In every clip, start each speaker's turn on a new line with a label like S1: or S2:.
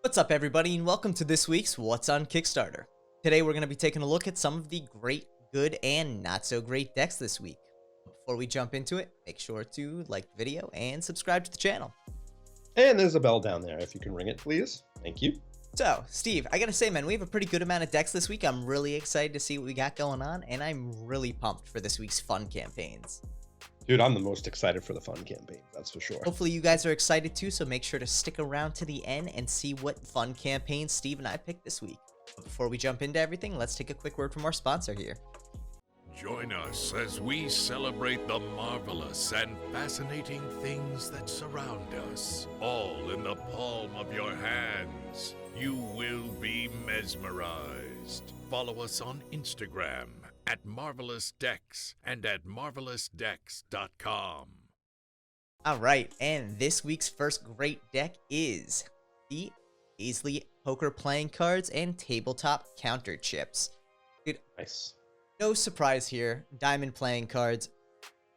S1: What's up, everybody, and welcome to this week's What's on Kickstarter. Today we're going to be taking a look at some of the great, good, and not so great decks this week. Before we jump into it, make sure to like the video and subscribe to the channel.
S2: And there's a bell down there if you can ring it, please. Thank you.
S1: So, Steve, I gotta say, man, we have a pretty good amount of decks this week. I'm really excited to see what we got going on, and I'm really pumped for this week's fun campaigns.
S2: Dude, I'm the most excited for the fun campaign, that's for sure.
S1: Hopefully you guys are excited too, so make sure to stick around to the end and see what fun campaigns Steve and I picked this week. But before we jump into everything, let's take a quick word from our sponsor here.
S3: Join us as we celebrate the marvelous and fascinating things that surround us, all in the palm of your hands. You will be mesmerized. Follow us on Instagram at Marvelous Decks and at marvelousdecks.com.
S1: All right, and this week's first great deck is the Paisley Poker Playing Cards and Tabletop Counter Chips. Dude,
S2: Nice.
S1: no surprise here, Diamond Playing Cards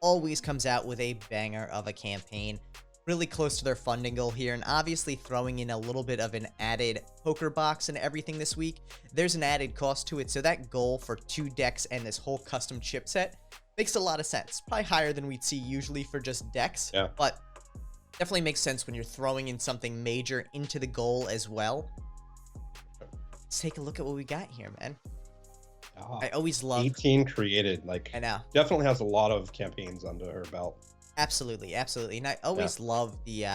S1: always comes out with a banger of a campaign. Really close to their funding goal here, and obviously throwing in a little bit of an added poker box and everything this week, there's an added cost to it, so that goal for 2 decks and this whole custom chip set makes a lot of sense. Probably higher than we'd see usually for just decks, but definitely makes sense when you're throwing in something major into the goal as well. Let's take a look at what we got here, man. I always love
S2: 18 created, like,
S1: I know.
S2: Definitely has a lot of campaigns under her belt.
S1: Absolutely, absolutely. And I always love the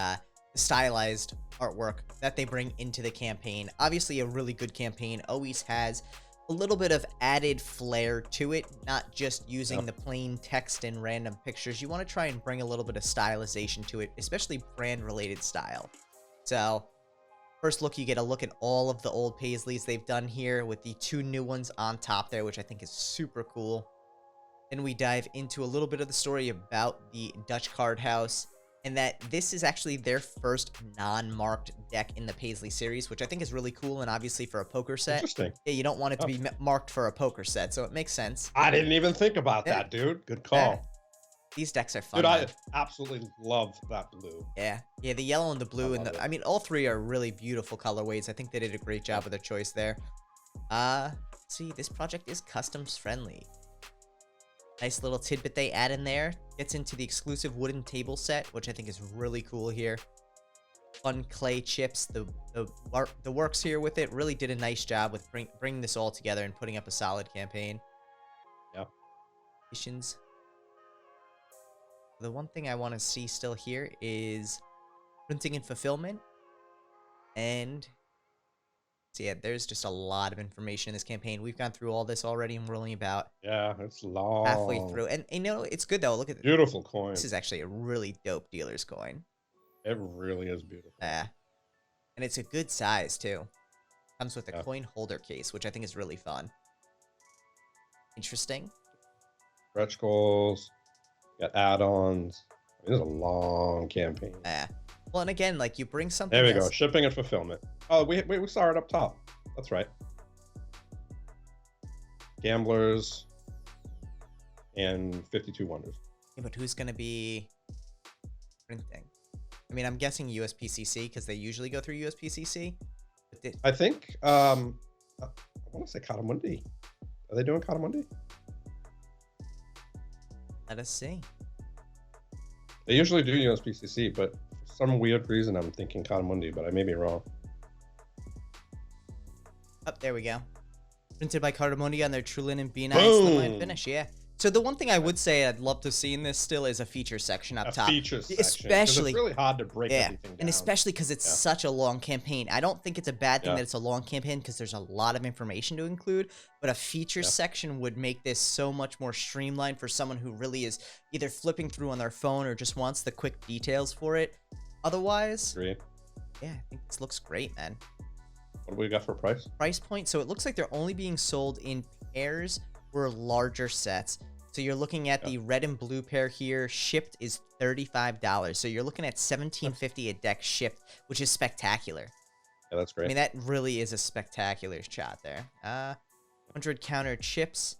S1: stylized artwork that they bring into the campaign. Obviously, a really good campaign always has a little bit of added flair to it, not just using the plain text and random pictures. You want to try and bring a little bit of stylization to it, especially brand-related style. So, first look, you get a look at all of the old Paisleys they've done here with the 2 new ones on top there, which I think is super cool. Then we dive into a little bit of the story about the Dutch Card House, and that this is actually their first non-marked deck in the Paisley series, which I think is really cool, and obviously for a poker set.
S2: Interesting.
S1: Yeah, you don't want it to be marked for a poker set, so it makes sense.
S2: I didn't even think about that, dude. Good call.
S1: Yeah. These decks are fun.
S2: Dude, I absolutely love that blue.
S1: Yeah, the yellow and the blue, and I mean, all 3 are really beautiful colorways. I think they did a great job with their choice there. Let's see, this project is customs friendly. Nice little tidbit they add in there. Gets into the exclusive wooden table set, which I think is really cool here. Fun clay chips. The works here with it really did a nice job with bringing this all together and putting up a solid campaign.
S2: Yep.
S1: The one thing I want to see still here is printing and fulfillment. And so yeah, there's just a lot of information in this campaign. We've gone through all this already, and we're only about
S2: it's long.
S1: halfway through. And you know, it's good though. Look at
S2: beautiful coin.
S1: This is actually a really dope dealer's coin.
S2: It really is beautiful.
S1: Yeah. And it's a good size too. Comes with a coin holder case, which I think is really fun. Interesting.
S2: Stretch goals. Got add-ons. This is a long campaign.
S1: Yeah. Well, and again, like, you bring something.
S2: There we go. Shipping and fulfillment. Oh, we saw it up top. That's right. Gamblers and 52 Wonders.
S1: Yeah, but who's going to be printing? I mean, I'm guessing USPCC because they usually go through USPCC. But
S2: I think, I want to say Cotamundi. Are they doing Cotamundi?
S1: Let us see.
S2: They usually do USPCC, but for some weird reason, I'm thinking Cotamundi, but I may be wrong.
S1: Oh, there we go. Printed by Cotamundi on their True Linen B9 slimline finish, yeah. So the one thing I would say I'd love to see in this still is a feature section up top.
S2: Feature section.
S1: Especially,
S2: it's really hard to break everything down.
S1: And especially because it's such a long campaign. I don't think it's a bad thing that it's a long campaign because there's a lot of information to include, but a feature section would make this so much more streamlined for someone who really is either flipping through on their phone or just wants the quick details for it. Otherwise, yeah, I think this looks great, man.
S2: What do we got for price?
S1: Price point, so it looks like they're only being sold in pairs or larger sets. So you're looking at the red and blue pair here. Shipped is $35. So you're looking at $17.50 a deck shipped, which is spectacular.
S2: Yeah, that's great.
S1: I mean, that really is a spectacular shot there. 100 counter chips.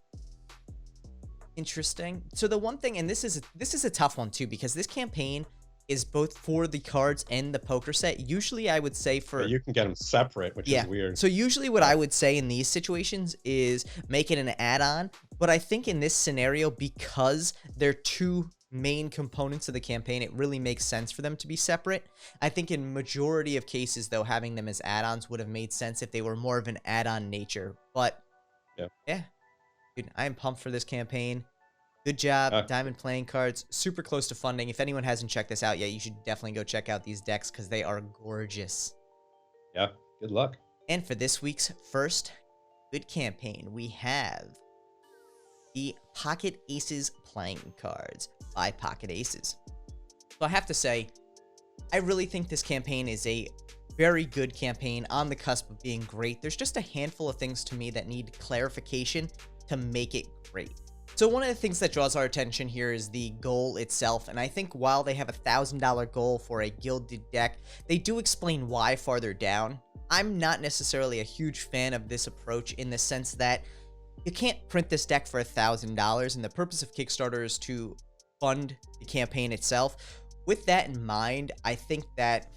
S1: Interesting. So the one thing, and this is a tough one too, because this campaign is both for the cards and the poker set. Usually I would say
S2: But you can get them separate, which is weird.
S1: So usually what I would say in these situations is make it an add-on. But I think in this scenario, because they're two main components of the campaign, it really makes sense for them to be separate. I think in majority of cases, though, having them as add-ons would have made sense if they were more of an add-on nature. But yeah, dude, I am pumped for this campaign. Good job, Diamond playing cards. Super close to funding. If anyone hasn't checked this out yet, you should definitely go check out these decks because they are gorgeous.
S2: Yeah, good luck.
S1: And for this week's first good campaign, we have the Pocket Aces playing cards by Pocket Aces. So I have to say, I really think this campaign is a very good campaign on the cusp of being great. There's just a handful of things to me that need clarification to make it great. So one of the things that draws our attention here is the goal itself, and I think while they have a $1,000 goal for a gilded deck, they do explain why farther down. I'm not necessarily a huge fan of this approach in the sense that you can't print this deck for $1,000, and the purpose of Kickstarter is to fund the campaign itself. With that in mind, I think that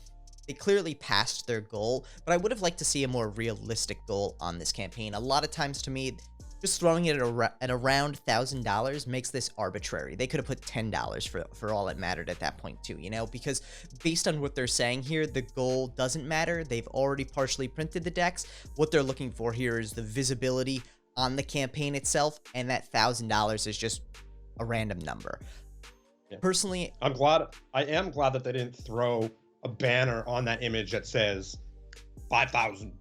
S1: they clearly passed their goal, but I would have liked to see a more realistic goal on this campaign. A lot of times to me, just throwing it at around $1,000 makes this arbitrary. They could have put $10 for all it mattered at that point too, you know, because based on what they're saying here, the goal doesn't matter. They've already partially printed the decks. What they're looking for here is the visibility on the campaign itself, and that $1,000 is just a random number. Yeah. Personally,
S2: I am glad that they didn't throw a banner on that image that says 5,000%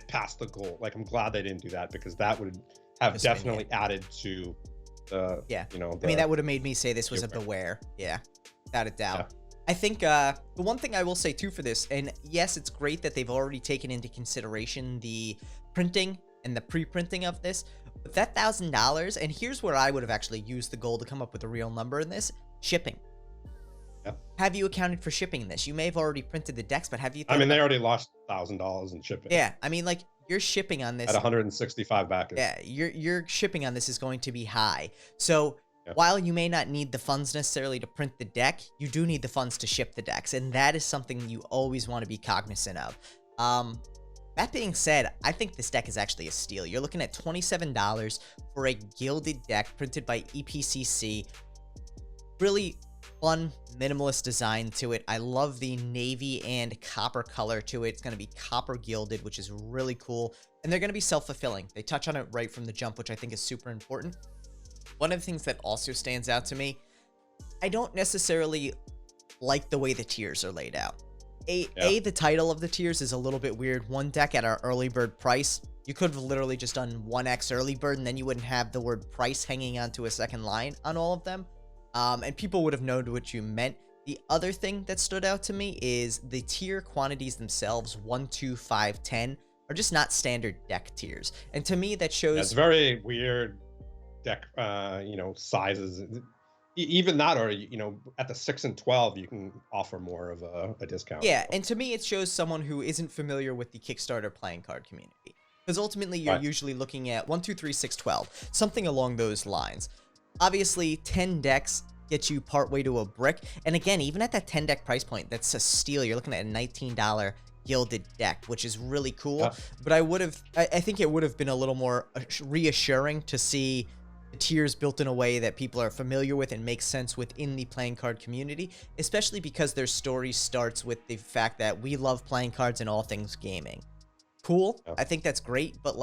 S2: past the goal. Like, I'm glad they didn't do that, because that would have definitely added to the, you know,
S1: I mean, that would have made me say this was a beware. Yeah, without a doubt. Yeah. I think the one thing I will say too for this, and yes, it's great that they've already taken into consideration the printing and the pre-printing of this, but that $1,000, and here's where I would have actually used the goal to come up with a real number in this: shipping.
S2: Yep.
S1: Have you accounted for shipping in this? You may have already printed the decks, but have you?
S2: I mean, they already lost $1,000 in shipping.
S1: Yeah, I mean, like, your shipping on this
S2: at 165 backers.
S1: Yeah, your shipping on this is going to be high. So while you may not need the funds necessarily to print the deck, you do need the funds to ship the decks, and that is something you always want to be cognizant of. That being said, I think this deck is actually a steal. You're looking at $27 for a gilded deck printed by EPCC. Really fun, minimalist design to it. I love the navy and copper color to it. It's going to be copper gilded, which is really cool. And they're going to be self-fulfilling. They touch on it right from the jump, which I think is super important. One of the things that also stands out to me, I don't necessarily like the way the tiers are laid out. The title of the tiers is a little bit weird. One deck at our early bird price. You could have literally just done 1x early bird, and then you wouldn't have the word price hanging onto a second line on all of them. And people would have known what you meant. The other thing that stood out to me is the tier quantities themselves, 1, 2, 5, 10, are just not standard deck tiers. And to me, that shows...
S2: It's very weird deck, sizes. Even that, or, at the 6 and 12, you can offer more of a discount.
S1: Yeah, and to me, it shows someone who isn't familiar with the Kickstarter playing card community. Because ultimately, you're usually looking at 1, 2, 3, 6, 12, something along those lines. Obviously, 10 decks get you partway to a brick. And again, even at that 10 deck price point, that's a steal. You're looking at a $19 gilded deck, which is really cool. Yeah. But I think it would have been a little more reassuring to see the tiers built in a way that people are familiar with and makes sense within the playing card community, especially because their story starts with the fact that we love playing cards and all things gaming. Cool. Yeah. I think that's great, but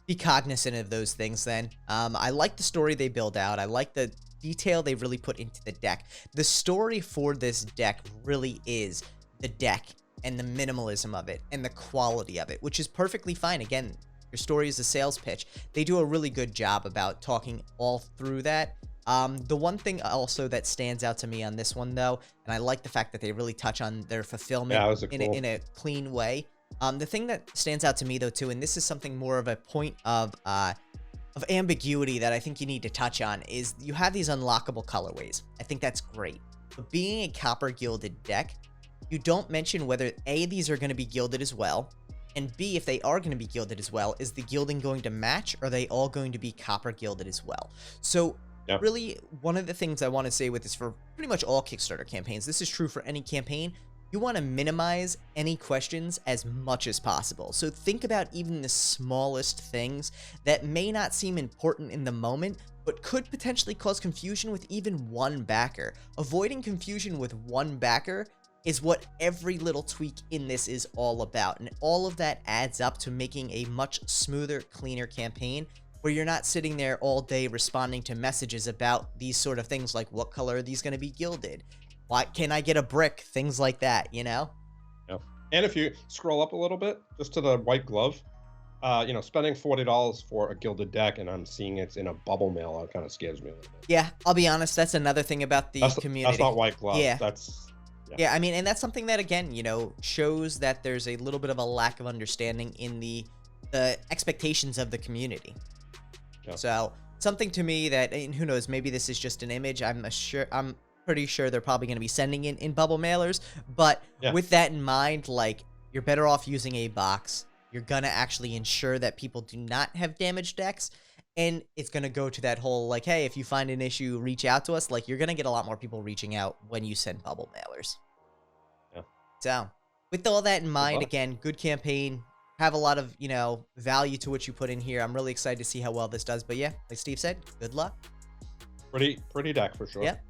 S1: be cognizant of those things then. I like the story they build out. I like the detail they really put into the deck. The story for this deck really is the deck and the minimalism of it and the quality of it, which is perfectly fine. Again, your story is a sales pitch. They do a really good job about talking all through that. The one thing also that stands out to me on this one, though, and I like the fact that they really touch on their fulfillment in a clean way. The thing that stands out to me, though, too, and this is something more of a point of ambiguity that I think you need to touch on, is you have these unlockable colorways. I think that's great. But being a copper gilded deck, you don't mention whether A, these are going to be gilded as well, and B, if they are going to be gilded as well, is the gilding going to match, or are they all going to be copper gilded as well? So
S2: Yeah.
S1: really, one of the things I want to say with this for pretty much all Kickstarter campaigns, this is true for any campaign, you want to minimize any questions as much as possible. So think about even the smallest things that may not seem important in the moment, but could potentially cause confusion with even one backer. Avoiding confusion with one backer is what every little tweak in this is all about. And all of that adds up to making a much smoother, cleaner campaign where you're not sitting there all day responding to messages about these sort of things like what color are these going to be gilded? Why can I get a brick? Things like that, you know?
S2: Yeah. And if you scroll up a little bit, just to the white glove, you know, spending $40 for a gilded deck and I'm seeing it's in a bubble mail, it kind of scares me a little bit.
S1: Yeah, I'll be honest, that's another thing about the community.
S2: That's not white glove.
S1: Yeah.
S2: Yeah,
S1: I mean, and that's something that, again, you know, shows that there's a little bit of a lack of understanding in the expectations of the community.
S2: Yeah.
S1: So, something to me that, and who knows, maybe this is just an image. I'm pretty sure they're probably going to be sending in bubble mailers. But with that in mind, like, you're better off using a box. You're going to actually ensure that people do not have damaged decks. And it's going to go to that whole, like, hey, if you find an issue, reach out to us. Like, you're going to get a lot more people reaching out when you send bubble mailers.
S2: Yeah.
S1: So, with all that in mind, again, good campaign. Have a lot of, you know, value to what you put in here. I'm really excited to see how well this does. But yeah, like Steve said, good luck.
S2: Pretty deck for sure.
S1: Yep.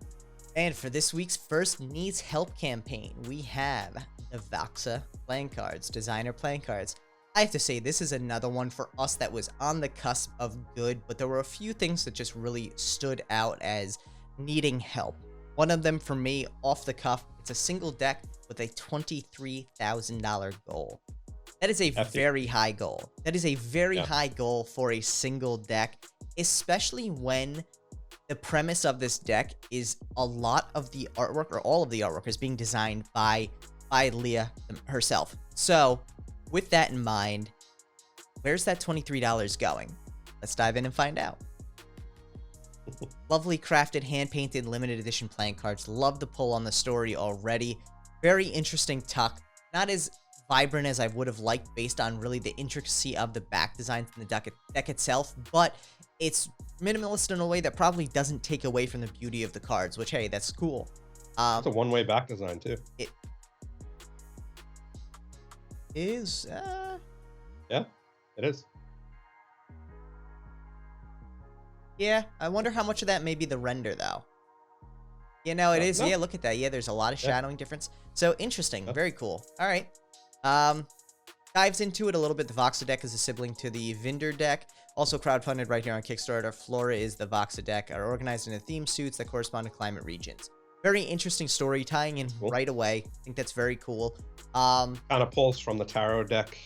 S1: And for this week's first Needs Help campaign, we have the Vaxa playing cards, designer playing cards. I have to say, this is another one for us that was on the cusp of good, but there were a few things that just really stood out as needing help. One of them for me, off the cuff, it's a single deck with a $23,000 goal. That is a very high goal. That is a very high goal for a single deck, especially when the premise of this deck is a lot of the artwork, or all of the artwork, is being designed by Leah herself. So, with that in mind, where's that $23 going? Let's dive in and find out. Lovely crafted, hand-painted, limited edition playing cards. Love the pull on the story already. Very interesting tuck. Not as vibrant as I would have liked based on really the intricacy of the back designs in the deck itself, but it's minimalist in a way that probably doesn't take away from the beauty of the cards, which, hey, that's cool.
S2: It's a one-way back design, too.
S1: It is,
S2: Yeah, it is.
S1: Yeah, I wonder how much of that may be the render, though. You know, it is.
S2: No.
S1: Yeah, look at that. Yeah, there's a lot of shadowing difference. So, interesting. Very cool. All right. Dives into it a little bit. The Vaxa deck is a sibling to the Vinder deck. Also crowdfunded right here on Kickstarter. Flora is the Vaxa deck. Are organized into theme suits that correspond to climate regions. Very interesting story, tying in right away. I think that's very cool.
S2: Kind of pulls from the Tarot deck.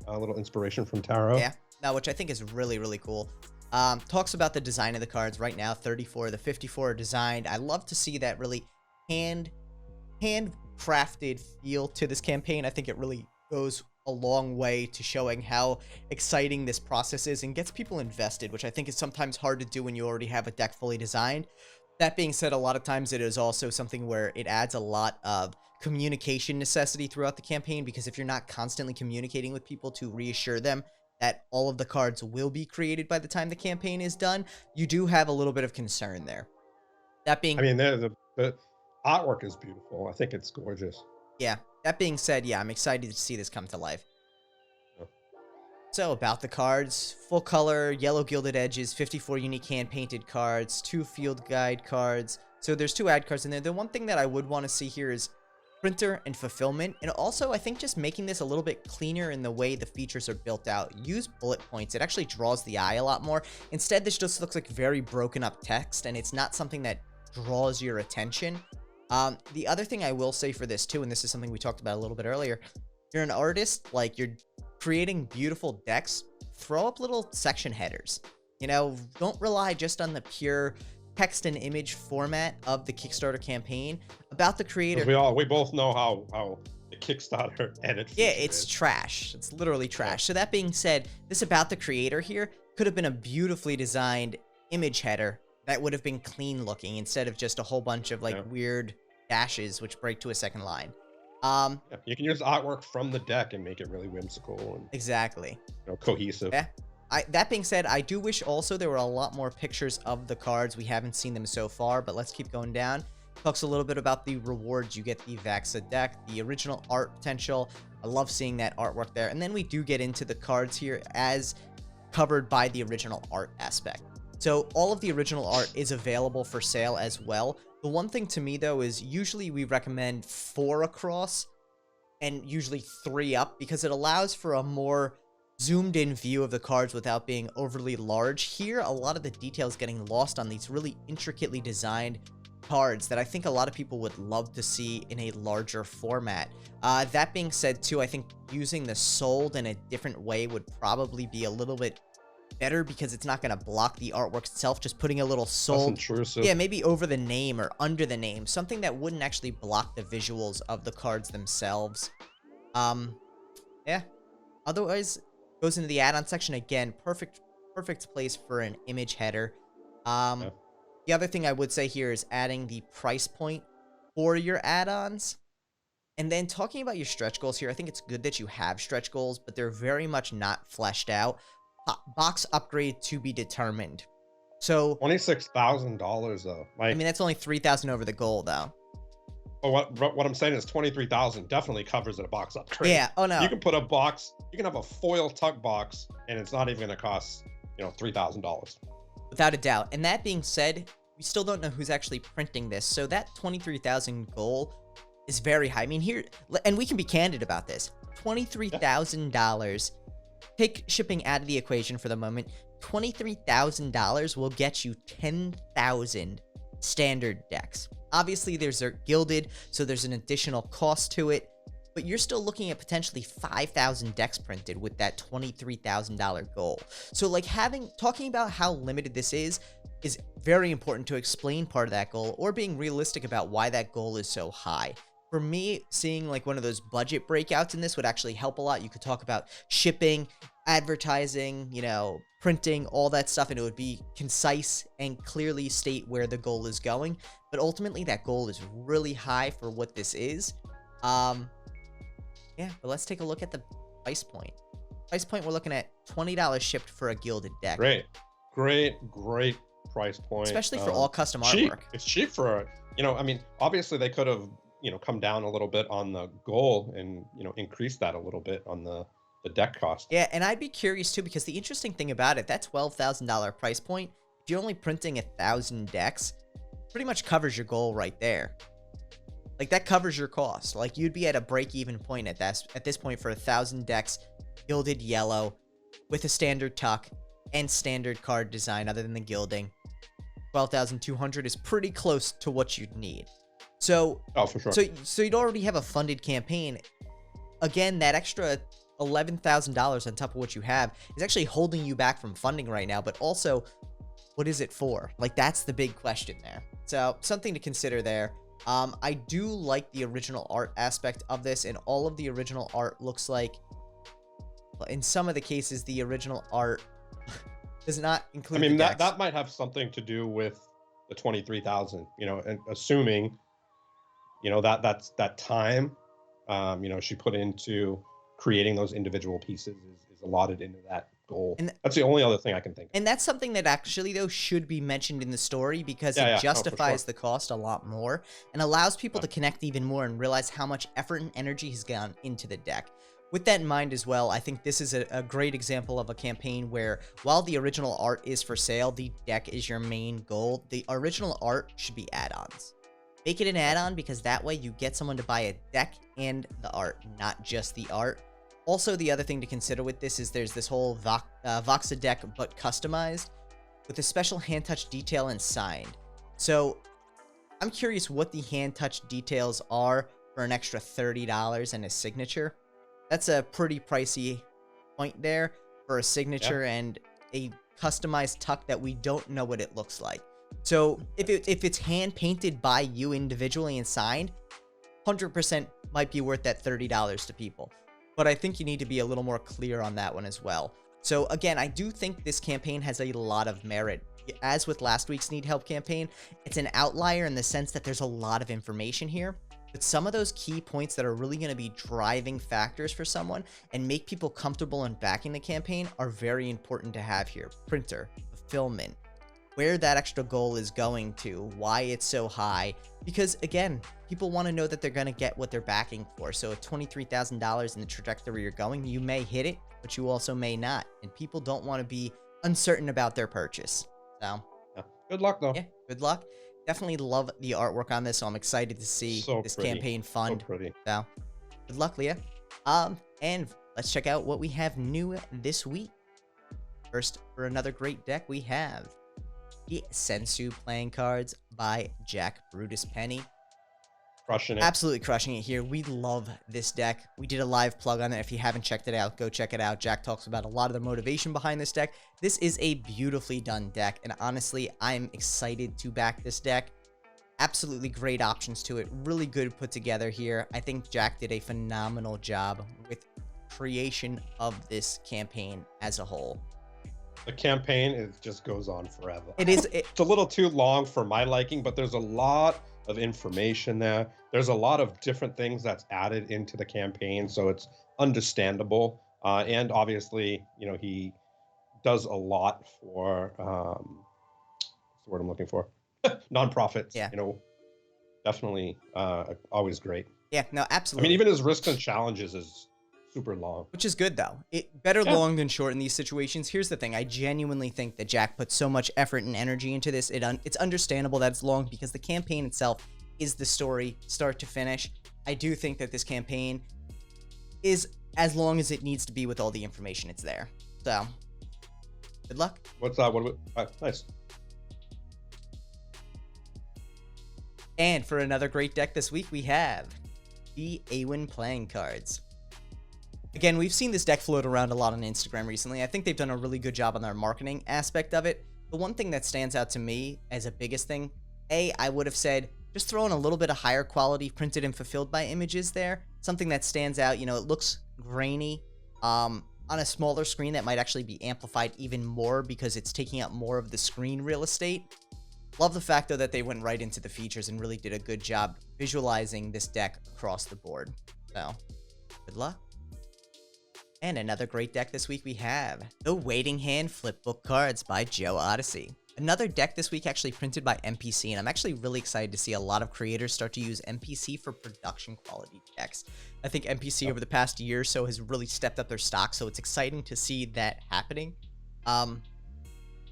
S2: A little inspiration from Tarot.
S1: Yeah. No, which I think is really, really cool. Talks about the design of the cards right now. 34, the 54 are designed. I love to see that really handcrafted feel to this campaign. I think it really goes a long way to showing how exciting this process is and gets people invested, which I think is sometimes hard to do when you already have a deck fully designed. That being said, a lot of times it is also something where it adds a lot of communication necessity throughout the campaign, because if you're not constantly communicating with people to reassure them that all of the cards will be created by the time the campaign is done, you do have a little bit of concern there. That being...
S2: I mean, the artwork is beautiful. I think it's gorgeous.
S1: Yeah. That being said, yeah, I'm excited to see this come to life.
S2: Yeah.
S1: So, about the cards. Full color, yellow gilded edges, 54 unique hand-painted cards, 2 field guide cards. So, there's 2 ad cards in there. The one thing that I would want to see here is printer and fulfillment, and also I think just making this a little bit cleaner in the way the features are built out. Use bullet points. It actually draws the eye a lot more. Instead, this just looks like very broken up text, and it's not something that draws your attention. The other thing I will say for this too, and this is something we talked about a little bit earlier, you're an artist, like, you're creating beautiful decks, throw up little section headers. You know, don't rely just on the pure text and image format of the Kickstarter campaign. About the creator,
S2: we both know how the Kickstarter edit
S1: yeah, it's trash. It's literally trash. So that being said, this about the creator here could have been a beautifully designed image header that would have been clean looking instead of just a whole bunch of weird dashes which break to a second line.
S2: You can use artwork from the deck and make it really whimsical and
S1: exactly.
S2: cohesive.
S1: Yeah. That being said, I do wish also there were a lot more pictures of the cards. We haven't seen them so far, but let's keep going down. Talks a little bit about the rewards. You get the Vaxa deck, the original art potential. I love seeing that artwork there. And then we do get into the cards here as covered by the original art aspect. So all of the original art is available for sale as well. The one thing to me, though, is usually we recommend 4 across and usually 3 up because it allows for a more zoomed in view of the cards without being overly large. Here, a lot of the details getting lost on these really intricately designed cards that I think a lot of people would love to see in a larger format. That being said, too, I think using the sold in a different way would probably be a little bit better because it's not going to block the artwork itself. Just putting a little sold, yeah, maybe over the name or under the name, something that wouldn't actually block the visuals of the cards themselves. Yeah. Otherwise, goes into the add-on section again. Perfect place for an image header.
S2: Yeah.
S1: The other thing I would say here is adding the price point for your add-ons. And then talking about your stretch goals here, I think it's good that you have stretch goals, but they're very much not fleshed out. Box upgrade to be determined. So
S2: $26,000 though.
S1: I mean, that's only 3,000 over the goal though.
S2: Oh, what I'm saying is 23,000 definitely covers a box upgrade.
S1: Yeah. Oh no.
S2: You can put a box. You can have a foil tuck box, and it's not even going to cost $3,000.
S1: Without a doubt. And that being said, we still don't know who's actually printing this. So that 23,000 goal is very high. I mean, here, and we can be candid about this. $23,000. Take shipping out of the equation for the moment. $23,000 will get you 10,000 standard decks. Obviously, there's a gilded, so there's an additional cost to it, but you're still looking at potentially 5,000 decks printed with that $23,000 goal. So, like, talking about how limited this is very important to explain part of that goal or being realistic about why that goal is so high. For me, seeing like one of those budget breakouts in this would actually help a lot. You could talk about shipping, advertising, printing, all that stuff, and it would be concise and clearly state where the goal is going. But ultimately, that goal is really high for what this is. Yeah, but let's take a look at the price point. Price point, we're looking at $20 shipped for a gilded deck.
S2: Great price point.
S1: Especially for all custom
S2: cheap.
S1: artwork.
S2: It's cheap for, I mean, obviously they could have, come down a little bit on the goal and, increase that a little bit on the deck cost.
S1: Yeah, and I'd be curious too, because the interesting thing about it, that $12,000 price point, if you're only printing 1,000 decks, pretty much covers your goal right there. Like, that covers your cost. Like, you'd be at a break-even point at this point for 1,000 decks, gilded yellow, with a standard tuck, and standard card design other than the gilding. 12,200 is pretty close to what you'd need. So,
S2: for sure.
S1: So you'd already have a funded campaign. Again, that extra $11,000 on top of what you have is actually holding you back from funding right now, but also, what is it for? Like, that's the big question there. So, something to consider there. I do like the original art aspect of this, and all of the original art looks like, in some of the cases, the original art does not include the decks.
S2: that might have something to do with the 23,000, and assuming, that's that time, she put into creating those individual pieces is allotted into that goal. And that's the only other thing I can think of.
S1: And that's something that actually, though, should be mentioned in the story because it justifies the cost a lot more and allows people to connect even more and realize how much effort and energy has gone into the deck. With that in mind as well, I think this is a great example of a campaign where, while the original art is for sale, the deck is your main goal. The original art should be add-ons. Make it an add-on because that way you get someone to buy a deck and the art, not just the art. Also, the other thing to consider with this is there's this whole Vaxa deck, but customized, with a special hand-touch detail and signed. So, I'm curious what the hand-touch details are for an extra $30 and a signature. That's a pretty pricey point there for a signature and a customized tuck that we don't know what it looks like. So if it's hand painted by you individually and signed, 100% might be worth that $30 to people. But I think you need to be a little more clear on that one as well. So again, I do think this campaign has a lot of merit. As with last week's Need Help campaign, it's an outlier in the sense that there's a lot of information here. But some of those key points that are really going to be driving factors for someone and make people comfortable in backing the campaign are very important to have here. Printer, fulfillment, where that extra goal is going to, why it's so high. Because again, people want to know that they're going to get what they're backing for. So at $23,000 in the trajectory you're going, you may hit it, but you also may not. And people don't want to be uncertain about their purchase. So
S2: Yeah. Good luck though.
S1: yeah, good luck. Definitely love the artwork on this, so I'm excited to see this campaign fund.
S2: So pretty.
S1: So good luck, Leah. And let's check out what we have new this week. First, for another great deck, we have the Sensu playing cards by Jack Brutus Penny.
S2: Crushing it.
S1: Absolutely crushing it here. We love this deck. We did a live plug on it. If you haven't checked it out, go check it out. Jack talks about a lot of the motivation behind this deck. This is a beautifully done deck, and honestly, I'm excited to back this deck. Absolutely great options to it. Really good put together here. I think Jack did a phenomenal job with creation of this campaign as a whole.
S2: The campaign, it just goes on forever.
S1: It's
S2: a little too long for my liking, but there's a lot of information there. There's a lot of different things that's added into the campaign, so it's understandable. And obviously, you know, he does a lot for what's the word I'm looking for? Nonprofits.
S1: Yeah.
S2: You know, definitely always great.
S1: Yeah, no,
S2: I
S1: absolutely.
S2: mean, even his risks and challenges is super long.
S1: Which is good, though. Better long than short in these situations. Here's the thing. I genuinely think that Jack put so much effort and energy into this. It's understandable that it's long because the campaign itself is the story, start to finish. I do think that this campaign is as long as it needs to be with all the information it's there. So, good luck.
S2: What's that? Nice.
S1: And for another great deck this week, we have the Awin playing cards. Again, we've seen this deck float around a lot on Instagram recently. I think they've done a really good job on their marketing aspect of it. The one thing that stands out to me as a biggest thing, I would have said, just throw in a little bit of higher quality printed and fulfilled by images there. Something that stands out, you know, it looks grainy. On a smaller screen, that might actually be amplified even more because it's taking up more of the screen real estate. Love the fact, though, that they went right into the features and really did a good job visualizing this deck across the board. So, good luck. And another great deck this week we have the Waiting Hand Flipbook Cards by Joe Odyssey. Another deck this week actually printed by MPC, and I'm actually really excited to see a lot of creators start to use MPC for production quality decks. I think MPC over the past year or so has really stepped up their stock, so it's exciting to see that happening.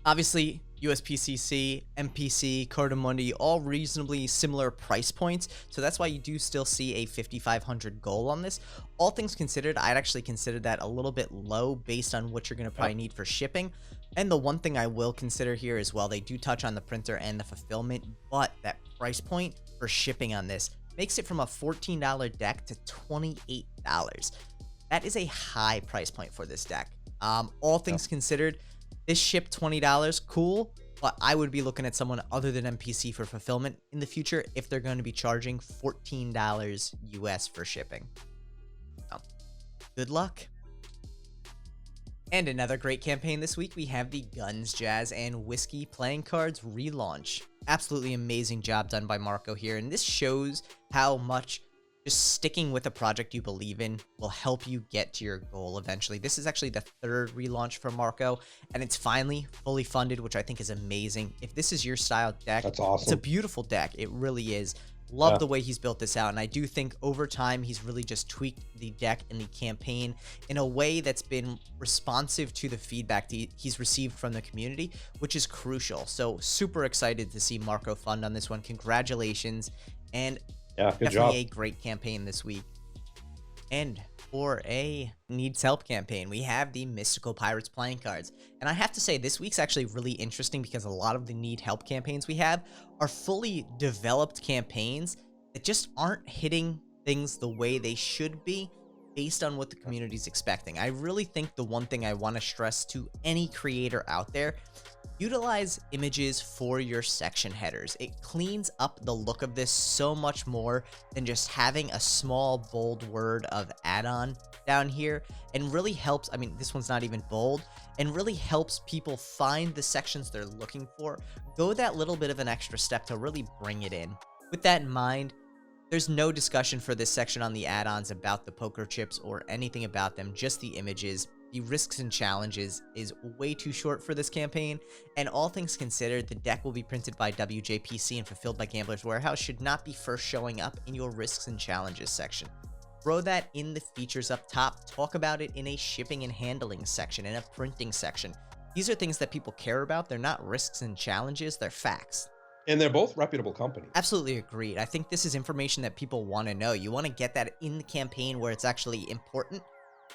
S1: Obviously, USPCC, MPC, Cardamundi, all reasonably similar price points, so that's why you do still see a 5,500 goal on this. All things considered, I'd actually consider that a little bit low based on what you're going to probably need for shipping. And the one thing I will consider here as well, they do touch on the printer and the fulfillment, but that price point for shipping on this makes it from a $14 deck to $28. That is a high price point for this deck. All things considered, this shipped $20, cool, but I would be looking at someone other than MPC for fulfillment in the future if they're going to be charging $14 US for shipping. So, good luck. And another great campaign this week, we have the Guns, Jazz, and Whiskey playing cards relaunch. Absolutely amazing job done by Marco here, and this shows how much just sticking with a project you believe in will help you get to your goal eventually. This is actually the third relaunch for Marco, and it's finally fully funded, which I think is amazing. If this is your style deck,
S2: that's awesome.
S1: It's a beautiful deck. It really is. Love the way he's built this out, and I do think over time he's really just tweaked the deck and the campaign in a way that's been responsive to the feedback he's received from the community, which is crucial. So super excited to see Marco fund on this one. Congratulations, and definitely a great campaign this week. And for a needs help campaign, we have the Mystical Pirates playing cards. And I have to say, this week's actually really interesting because a lot of the need help campaigns we have are fully developed campaigns that just aren't hitting things the way they should be based on what the community's expecting. I really think the one thing I want to stress to any creator out there, utilize images for your section headers. It cleans up the look of this so much more than just having a small bold word of add-on down here, and really helps, I mean, this one's not even bold, and really helps people find the sections they're looking for. Go that little bit of an extra step to really bring it in. With that in mind, There's no discussion for this section on the add-ons about the poker chips or anything about them, just the images. The risks and challenges is way too short for this campaign, and all things considered, the deck will be printed by WJPC and fulfilled by Gambler's Warehouse should not be first showing up in your risks and challenges section. Throw that in the features up top, talk about it in a shipping and handling section, in a printing section. These are things that people care about. They're not risks and challenges, they're facts.
S2: And they're both reputable companies.
S1: Absolutely agreed. I think this is information that people want to know. You want to get that in the campaign where it's actually important,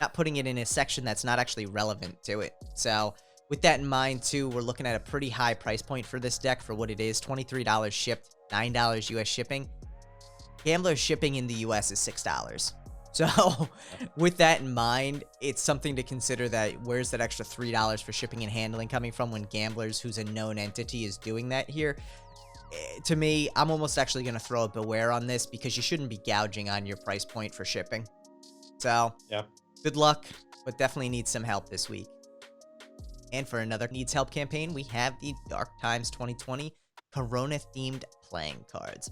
S1: not putting it in a section that's not actually relevant to it. So with that in mind too, we're looking at a pretty high price point for this deck for what it is. $23 shipped, $9 US shipping. Gambler shipping in the US is $6. So with that in mind, it's something to consider that where's that extra $3 for shipping and handling coming from when Gamblers, who's a known entity, is doing that here. To me, I'm almost actually going to throw a beware on this because you shouldn't be gouging on your price point for shipping. So,
S2: yeah,
S1: good luck, but definitely need some help this week. And for another Needs Help campaign, we have the Dark Times 2020 Corona-themed playing cards.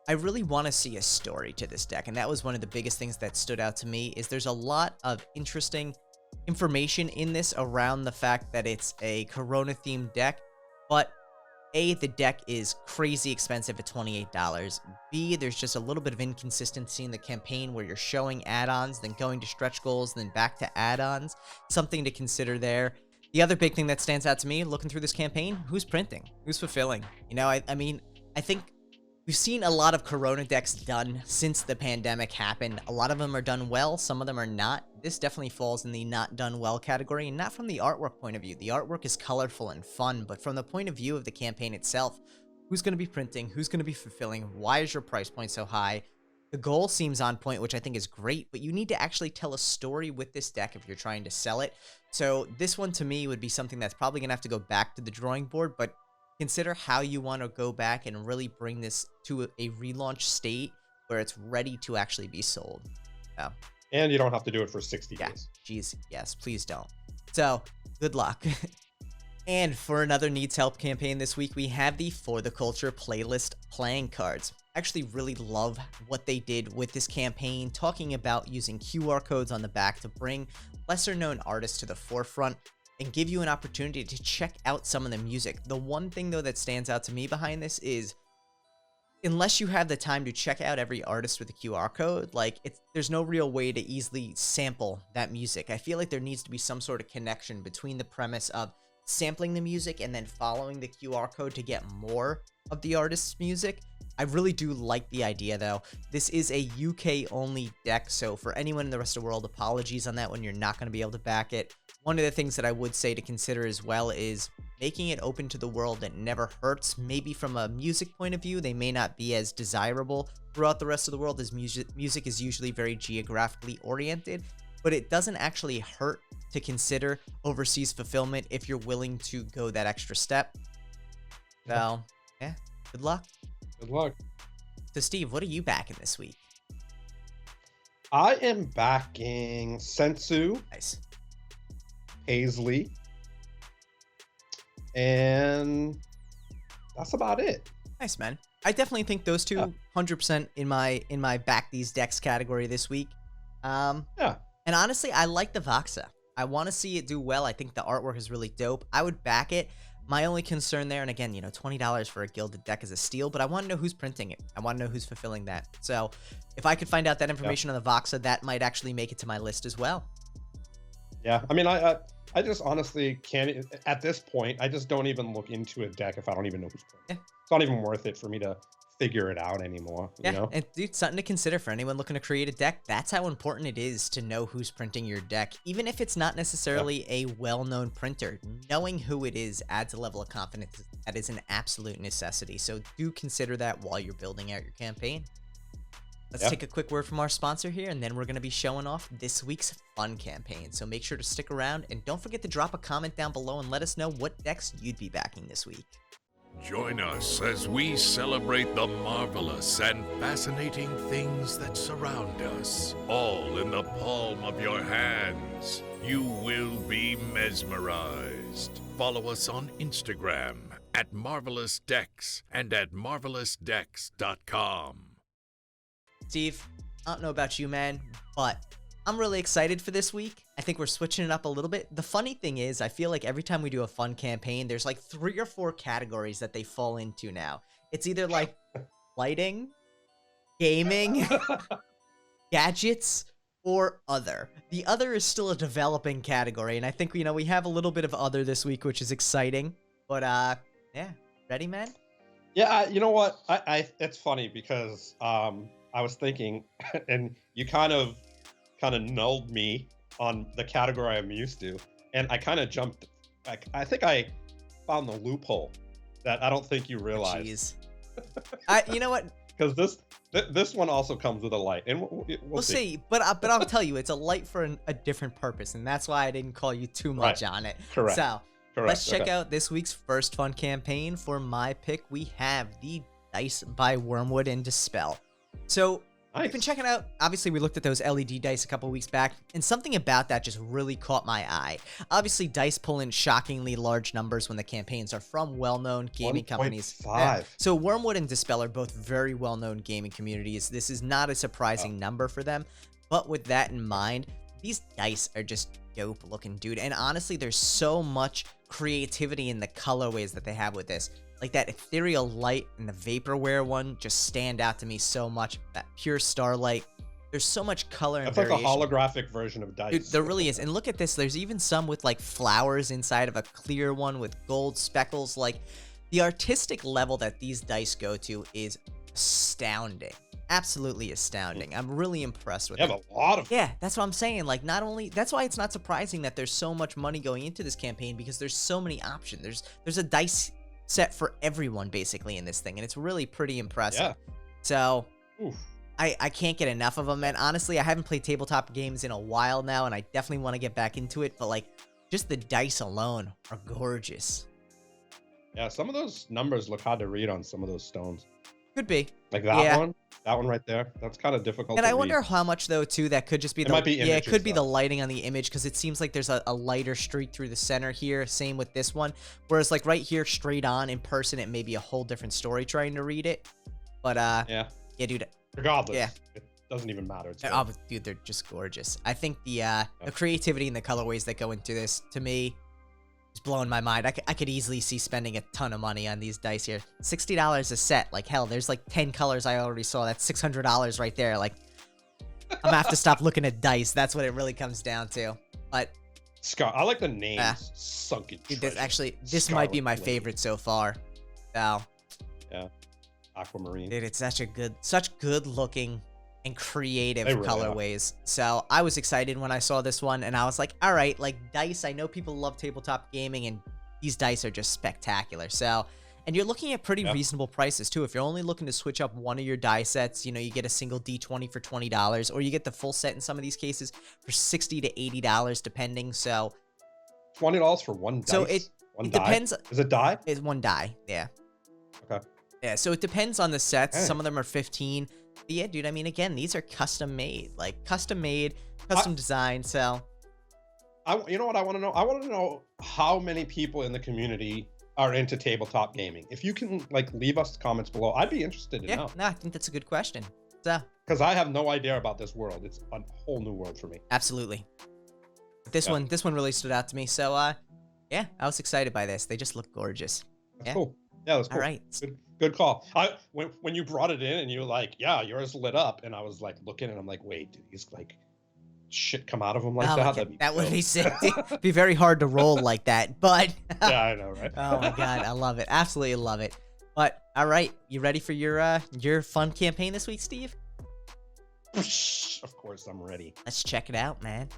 S1: I really want to see a story to this deck, and that was one of the biggest things that stood out to me, is there's a lot of interesting information in this around the fact that it's a Corona-themed deck, but A, the deck is crazy expensive at $28. B, there's just a little bit of inconsistency in the campaign where you're showing add-ons, then going to stretch goals, then back to add-ons. Something to consider there. The other big thing that stands out to me, looking through this campaign, who's printing? Who's fulfilling? You know, I mean, I think we've seen a lot of Corona decks done since the pandemic happened. A lot of them are done well, some of them are not. This definitely falls in the not done well category, and not from the artwork point of view. The artwork is colorful and fun, but from the point of view of the campaign itself, who's going to be printing, who's going to be fulfilling, why is your price point so high? The goal seems on point, which I think is great, but you need to actually tell a story with this deck if you're trying to sell it. So this one to me would be something that's probably going to have to go back to the drawing board, but consider how you want to go back and really bring this to a relaunch state where it's ready to actually be sold. So,
S2: and you don't have to do it for 60 days.
S1: Geez, yes, please don't. So, good luck. And for another Needs Help campaign this week, we have the For the Culture playlist playing cards. I actually really love what they did with this campaign, talking about using QR codes on the back to bring lesser known artists to the forefront and give you an opportunity to check out some of the music. The one thing though that stands out to me behind this is, unless you have the time to check out every artist with a QR code, like there's no real way to easily sample that music. I feel like there needs to be some sort of connection between the premise of sampling the music and then following the QR code to get more of the artist's music. I really do like the idea though. This is a UK only deck, so for anyone in the rest of the world, apologies on that one, you're not going to be able to back it. One of the things that I would say to consider as well is making it open to the world. It never hurts. Maybe from a music point of view, they may not be as desirable throughout the rest of the world, as music is usually very geographically oriented, but it doesn't actually hurt to consider overseas fulfillment if you're willing to go that extra step. So, yeah, good luck.
S2: Good luck.
S1: So, Steve, what are you backing this week?
S2: I am backing Sensu,
S1: Nice.
S2: Paisley, and that's about it.
S1: Nice, man. I definitely think those two 100% in my back these decks category this week.
S2: Yeah.
S1: And honestly, I like the Vaxa. I want to see it do well. I think the artwork is really dope. I would back it. My only concern there, and again, you know, $20 for a gilded deck is a steal, but I want to know who's printing it. I want to know who's fulfilling that. So if I could find out that information on the Vaxa, that might actually make it to my list as well.
S2: Yeah. I mean, I just honestly can't, at this point, I just don't even look into a deck if I don't even know who's printing.
S1: Yeah.
S2: It's not even worth it for me to figure it out anymore.
S1: Yeah,
S2: You know?
S1: and dude, something to consider for anyone looking to create a deck. That's how important it is to know who's printing your deck. Even if it's not necessarily a well-known printer, knowing who it is adds a level of confidence that is an absolute necessity. So do consider that while you're building out your campaign. Let's take a quick word from our sponsor here, and then we're going to be showing off this week's fun campaign. So make sure to stick around, and don't forget to drop a comment down below and let us know what decks you'd be backing this week.
S3: Join us as we celebrate the marvelous and fascinating things that surround us, all in the palm of your hands. You will be mesmerized. Follow us on Instagram at Marvelous Decks and at marvelousdecks.com.
S1: Steve, I don't know about you, man, but I'm really excited for this week. I think we're switching it up a little bit. The funny thing is, I feel like every time we do a fun campaign, there's like 3 or 4 categories that they fall into now. It's either like lighting, gaming, gadgets, or other. The other is still a developing category, and I think, we have a little bit of other this week, which is exciting. But, yeah. Ready, man?
S2: Yeah, you know what? I it's funny because I was thinking, and you kind of nulled me on the category I'm used to, and I kind of jumped. I think I found the loophole that I don't think you realize.
S1: Jeez. You know what?
S2: Because this one also comes with a light, and we'll see.
S1: But I'll tell you, it's a light for a different purpose, and that's why I didn't call you too much on it.
S2: Correct.
S1: So
S2: Correct.
S1: let's check out this week's first fun campaign. For my pick, we have the Dice by Wyrmwood and Dispel. So we've been checking out, obviously we looked at those LED dice a couple weeks back, and something about that just really caught my eye. Obviously, dice pull in shockingly large numbers when the campaigns are from well-known gaming companies.
S2: 1.5.
S1: Yeah. So Wyrmwood and Dispel are both very well-known gaming communities. This is not a surprising number for them, but with that in mind, these dice are just dope looking, dude. And honestly, there's so much creativity in the colorways that they have with this. Like that ethereal light and the vaporware one just stand out to me so much. That pure starlight. There's so much color and variation.
S2: That's like a holographic version of dice.
S1: Dude, there really is. And look at this. There's even some with like flowers inside of a clear one with gold speckles. Like the artistic level that these dice go to is astounding. Absolutely astounding. I'm really impressed with it.
S2: They have a lot of.
S1: Yeah, that's what I'm saying. Like, not only that's why it's not surprising that there's so much money going into this campaign, because there's so many options. There's a dice set for everyone basically in this thing, and it's really pretty impressive.
S2: Yeah.
S1: So
S2: Oof.
S1: I can't get enough of them, and honestly, I haven't played tabletop games in a while now, and I definitely want to get back into it. But like, just the dice alone are gorgeous.
S2: Yeah, some of those numbers look hard to read on some of those stones.
S1: Could be.
S2: Like that one right there. That's kind of difficult.
S1: And
S2: to
S1: I wonder
S2: read.
S1: how much though too that could just be.
S2: Might be
S1: it could be the
S2: though.
S1: lighting on the image, because it seems like there's a lighter streak through the center here. Same with this one. Whereas like right here, straight on in person, it may be a whole different story trying to read it. But yeah, dude.
S2: Regardless, it doesn't even matter. It's
S1: Dude, they're just gorgeous. I think the creativity and the colorways that go into this, to me, is blowing my mind. I could easily see spending a ton of money on these dice here. $60 a set. Like hell, there's like 10 colors I already saw. That's $600 right there. Like, I'm gonna have to stop looking at dice. That's what it really comes down to. But
S2: I like the names. Sunken Treasure.
S1: This might be my favorite so far. So
S2: yeah, Aquamarine.
S1: Dude, it's such good looking and creative
S2: They really
S1: colorways. So I was excited when I saw this one, and I was like, all right, like dice, I know people love tabletop gaming, and these dice are just spectacular. So, and you're looking at pretty reasonable prices too. If you're only looking to switch up one of your die sets, you get a single D20 for $20, or you get the full set in some of these cases for $60 to $80 depending. So
S2: $20 for one dice.
S1: So it depends.
S2: Is it die?
S1: It's one die. Yeah.
S2: Okay.
S1: Yeah. So it depends on the sets.
S2: Hey.
S1: Some of them are 15. But yeah, dude, I mean, again, these are custom made, custom designed. So,
S2: you know what I want to know? I want to know how many people in the community are into tabletop gaming. If you can, leave us comments below, I'd be interested to know.
S1: No, I think that's a good question. So,
S2: because I have no idea about this world. It's a whole new world for me.
S1: Absolutely. This one really stood out to me. So, yeah, I was excited by this. They just look gorgeous.
S2: That's cool. Yeah, that's cool.
S1: All right.
S2: Good call. When you brought it in and you were like, yeah, yours lit up, and I was like looking and I'm like, wait, did these shit come out of them like that?
S1: That would be sick. It'd be very hard to roll like that, but
S2: yeah, I know, right?
S1: Oh my god, I love it. Absolutely love it. But all right, you ready for your fun campaign this week, Steve?
S2: Of course, I'm ready.
S1: Let's check it out, man.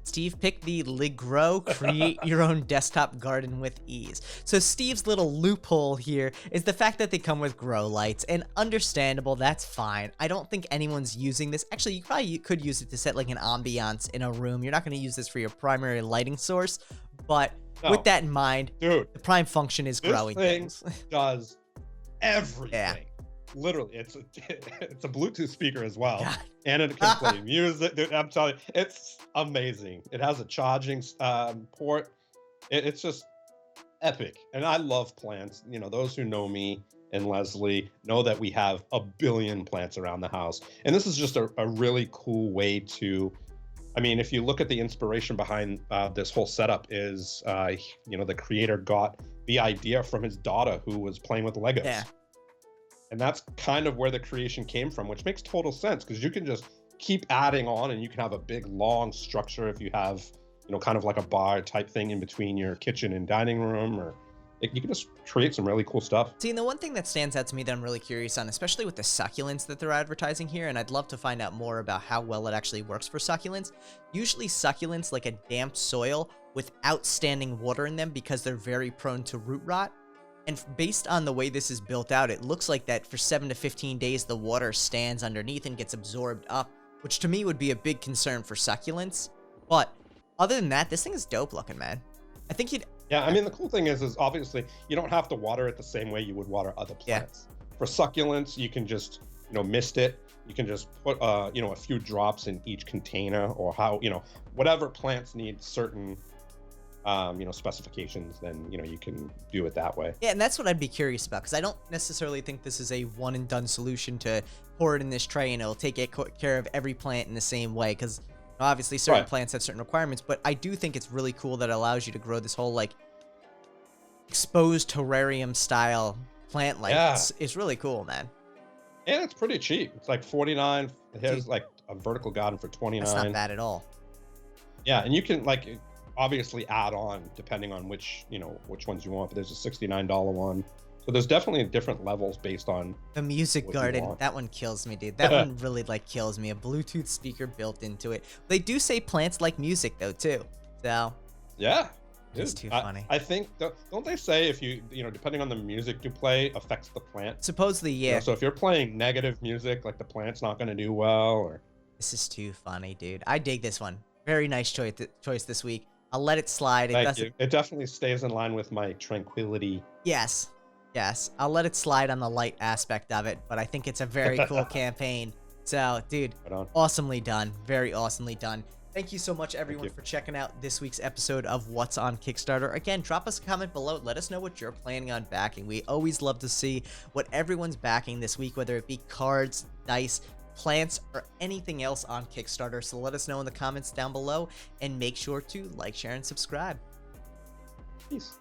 S1: Steve picked the LeGrow Create Your Own Desktop Garden with Ease. So Steve's little loophole here is the fact that they come with grow lights, and understandable, that's fine. I don't think anyone's using this. Actually, you probably could use it to set an ambiance in a room. You're not going to use this for your primary lighting source, but with that in mind,
S2: dude,
S1: the prime function is growing things.
S2: Does everything.
S1: Yeah.
S2: Literally, it's a Bluetooth speaker as well.
S1: God.
S2: And it can play music. Dude, I'm telling you, it's amazing. It has a charging port. It's just epic. And I love plants. Those who know me and Leslie know that we have a billion plants around the house. And this is just a really cool way to, I mean, if you look at the inspiration behind this whole setup is, the creator got the idea from his daughter who was playing with Legos.
S1: Yeah.
S2: And that's kind of where the creation came from, which makes total sense because you can just keep adding on and you can have a big, long structure if you have, kind of like a bar type thing in between your kitchen and dining room, or you can just create some really cool stuff.
S1: See, and the one thing that stands out to me that I'm really curious on, especially with the succulents that they're advertising here, and I'd love to find out more about how well it actually works for succulents. Usually succulents like a damp soil with outstanding water in them because they're very prone to root rot. And based on the way this is built out, it looks like that for 7 to 15 days, the water stands underneath and gets absorbed up, which to me would be a big concern for succulents. But other than that, this thing is dope looking, man. I think you'd...
S2: Yeah, I mean, the cool thing is obviously you don't have to water it the same way you would water other plants. Yeah. For succulents, you can just, mist it. You can just put, a few drops in each container, or whatever plants need certain specifications, then you can do it that way.
S1: Yeah, and that's what I'd be curious about, because I don't necessarily think this is a one and done solution to pour it in this tray and it'll take care of every plant in the same way, because obviously certain plants have certain requirements, but I do think it's really cool that it allows you to grow this whole like exposed terrarium style plant. Like it's really cool, man.
S2: And it's pretty cheap. It's like $49. Here's like a vertical garden for $29.
S1: That's not bad at all.
S2: Yeah, and you can like obviously add on depending on which ones you want, but there's a $69 one, so there's definitely different levels based on
S1: the music garden. That one kills me, dude. That one really like kills me. A Bluetooth speaker built into it. They do say plants like music though too, so
S2: yeah,
S1: it's too funny.
S2: I think don't they say if you depending on the music you play affects the plant?
S1: Supposedly, yeah.
S2: So if you're playing negative music, like the plant's not going to do well. Or
S1: this is too funny, dude. I dig this one. Very nice choice this week. I'll let it slide.
S2: Thank you. It definitely stays in line with my tranquility.
S1: Yes. I'll let it slide on the light aspect of it, but I think it's a very cool campaign. So, dude, awesomely done. Very awesomely done. Thank you so much, everyone, for checking out this week's episode of What's on Kickstarter. Again, drop us a comment below. Let us know what you're planning on backing. We always love to see what everyone's backing this week, whether it be cards, dice, plants, or anything else on Kickstarter. So let us know in the comments down below, and make sure to like, share, and subscribe.
S2: Peace.